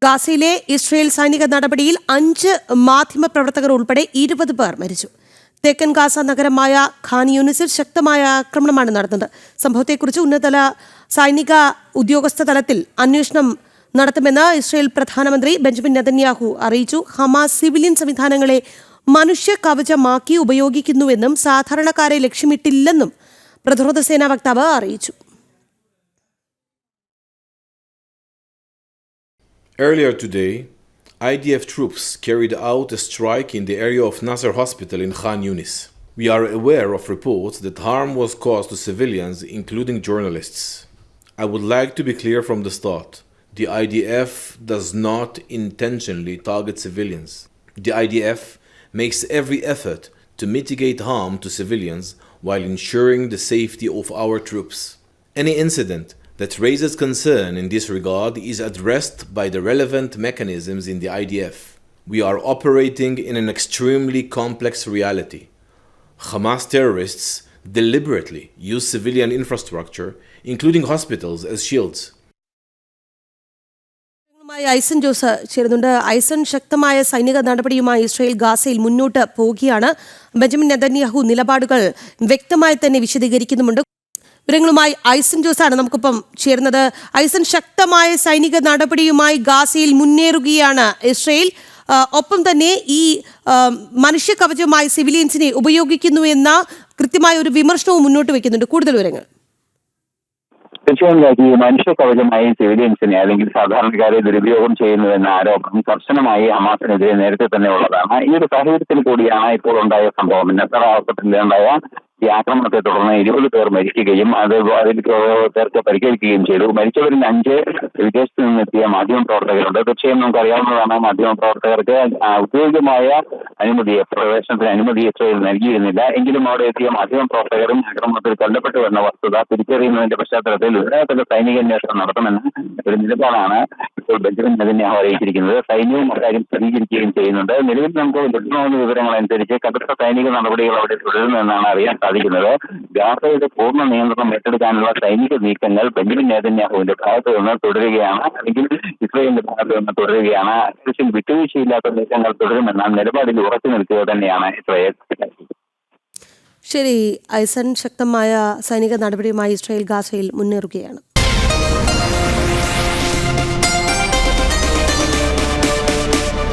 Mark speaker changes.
Speaker 1: ഗാസയിലെ ഇസ്രയേൽ സൈനിക നടപടിയിൽ 5 മാധ്യമപ്രവർത്തകർ ഉൾപ്പെടെ 20 പേർ മരിച്ചു. തെക്കൻ ഗാസ നഗരമായ ഖാൻ യൂനിസിൽ ശക്തമായ ആക്രമണമാണ് നടന്നത്. സംഭവത്തെക്കുറിച്ച് ഉന്നതതല സൈനിക ഉദ്യോഗസ്ഥ തലത്തിൽ അന്വേഷണം നടത്തുമെന്ന് ഇസ്രയേൽ പ്രധാനമന്ത്രി ബെഞ്ചമിൻ നെതന്യാഹു അറിയിച്ചു. ഹമാസ് സിവിലിയൻ സംവിധാനങ്ങളെ മനുഷ്യ കവചമാക്കി ഉപയോഗിക്കുന്നുവെന്നും സാധാരണക്കാരെ ലക്ഷ്യമിട്ടില്ലെന്നും പ്രതിരോധ സേനാ വക്താവ് അറിയിച്ചു.
Speaker 2: Earlier today, IDF troops carried out a strike in the area of Nasser Hospital in Khan Yunis. We are aware of reports that harm was caused to civilians, including journalists. I would like to be clear from the start. The IDF does not intentionally target civilians. The IDF makes every effort to mitigate harm to civilians while ensuring the safety of our troops. Any incident that raises concern in this regard is addressed by the relevant mechanisms in the IDF. We are operating in an extremely complex reality. Hamas terrorists deliberately use civilian infrastructure, including hospitals, as shields.
Speaker 1: ഐസൻ ജോസ് ചേരുന്നുണ്ട്. ഐസൻ, ശക്തമായ സൈനിക നടപടിയുമായി Israel ഗാസയിൽ മുന്നോട്ട് പോവുകയാണ്. Benjamin Netanyahu നിലപാടുകൾ വ്യക്തമായി തന്നെ വിശദീകരിക്കുന്നുമുണ്ട്. വിവരങ്ങളുമായി ഐസൻ ജോസാണ് നമുക്കൊപ്പം ചേർന്നത്. ഐസൻ, ശക്തമായ സൈനിക നടപടിയുമായി ഗാസയിൽ മുന്നേറുകയാണ് ഇസ്രയേൽ. ഒപ്പം തന്നെ ഈ മനുഷ്യ കവചമായി സിവിലിയൻസിനെ ഉപയോഗിക്കുന്നു എന്ന കൃത്യമായ ഒരു വിമർശനവും മുന്നോട്ട് വയ്ക്കുന്നുണ്ട്. കൂടുതൽ വിവരങ്ങൾ.
Speaker 3: തീർച്ചയായും ഈ മനുഷ്യ കവചമായി സിവിലിയൻസിനെ അല്ലെങ്കിൽ സാധാരണക്കാരെ ദുരുപയോഗം ചെയ്യുന്നുവെന്ന ആരോപണം കർശനമായി ഹമാസിനെതിരെ നേരത്തെ തന്നെ ഉള്ളതാണ്. ഈ ഒരു സാഹചര്യത്തിൽ കൂടിയാണ് ഇപ്പോൾ ഉണ്ടായ സംഭവം. നസർ ഹോസ്പിറ്റലിലുണ്ടായ ഈ ആക്രമണത്തെ തുടർന്ന് 20 പേർ മരിക്കുകയും അതിൽ പേർക്ക് പരിക്കേൽക്കുകയും ചെയ്തു. മരിച്ചവരിൽ 5 വിദേശത്ത് നിന്നെത്തിയ മാധ്യമപ്രവർത്തകരുണ്ട്. തീർച്ചയായും നമുക്കറിയാവുന്നതാണ്, മാധ്യമപ്രവർത്തകർക്ക് ഔദ്യോഗികമായ പ്രവേശനത്തിന് അനുമതി ഇസ്രയേൽ നൽകിയിരുന്നില്ല. എങ്കിലും അവിടെ എത്തിയ മാധ്യമപ്രവർത്തകരും ആക്രമണത്തിൽ കൊല്ലപ്പെട്ടു എന്ന വസ്തുത തിരിച്ചറിയുന്നതിന്റെ പശ്ചാത്തലത്തിൽ ഉടനെ സൈനിക അന്വേഷണം നടത്തുമെന്ന് ഒരു നിലപാടാണ് ഇപ്പോൾ ബെഞ്ചമിൻ നെതന്യാഹു അറിയിച്ചിരിക്കുന്നത്. സൈന്യവും അക്കാര്യം സ്ഥിരീകരിക്കുകയും ചെയ്യുന്നുണ്ട്. നിലവിൽ നമുക്ക് ലഭ്യമാകുന്ന വിവരങ്ങൾ അനുസരിച്ച് കടുത്ത സൈനിക നടപടികൾ അവിടെ തുടരുമെന്നാണ് അറിയാൻ സാധിക്കുന്നത്. ഗാസയുടെ പൂർണ്ണ നിയന്ത്രണം ഏറ്റെടുക്കാനുള്ള സൈനിക നീക്കങ്ങൾ ബെഞ്ചമിൻ നെതന്യാഹുവിന്റെ ഭാഗത്ത് നിന്ന് തുടരുകയാണ്, അല്ലെങ്കിൽ ഇസ്രയേലിന്റെ ഭാഗത്ത് നിന്ന് തുടരുകയാണ്. അത്യാവശ്യം വിട്ടുവീഴ്ചയില്ലാത്ത നീക്കങ്ങൾ തുടരുമെന്ന നിലപാടിൽ ഉറച്ചു നിൽക്കുക തന്നെയാണ് ഇസ്രയേൽ.
Speaker 1: ശരി ഐസൻ, ശക്തമായ സൈനിക നടപടിയുമായി ഇസ്രയേൽ ഗാസയിൽ മുന്നേറുകയാണ്.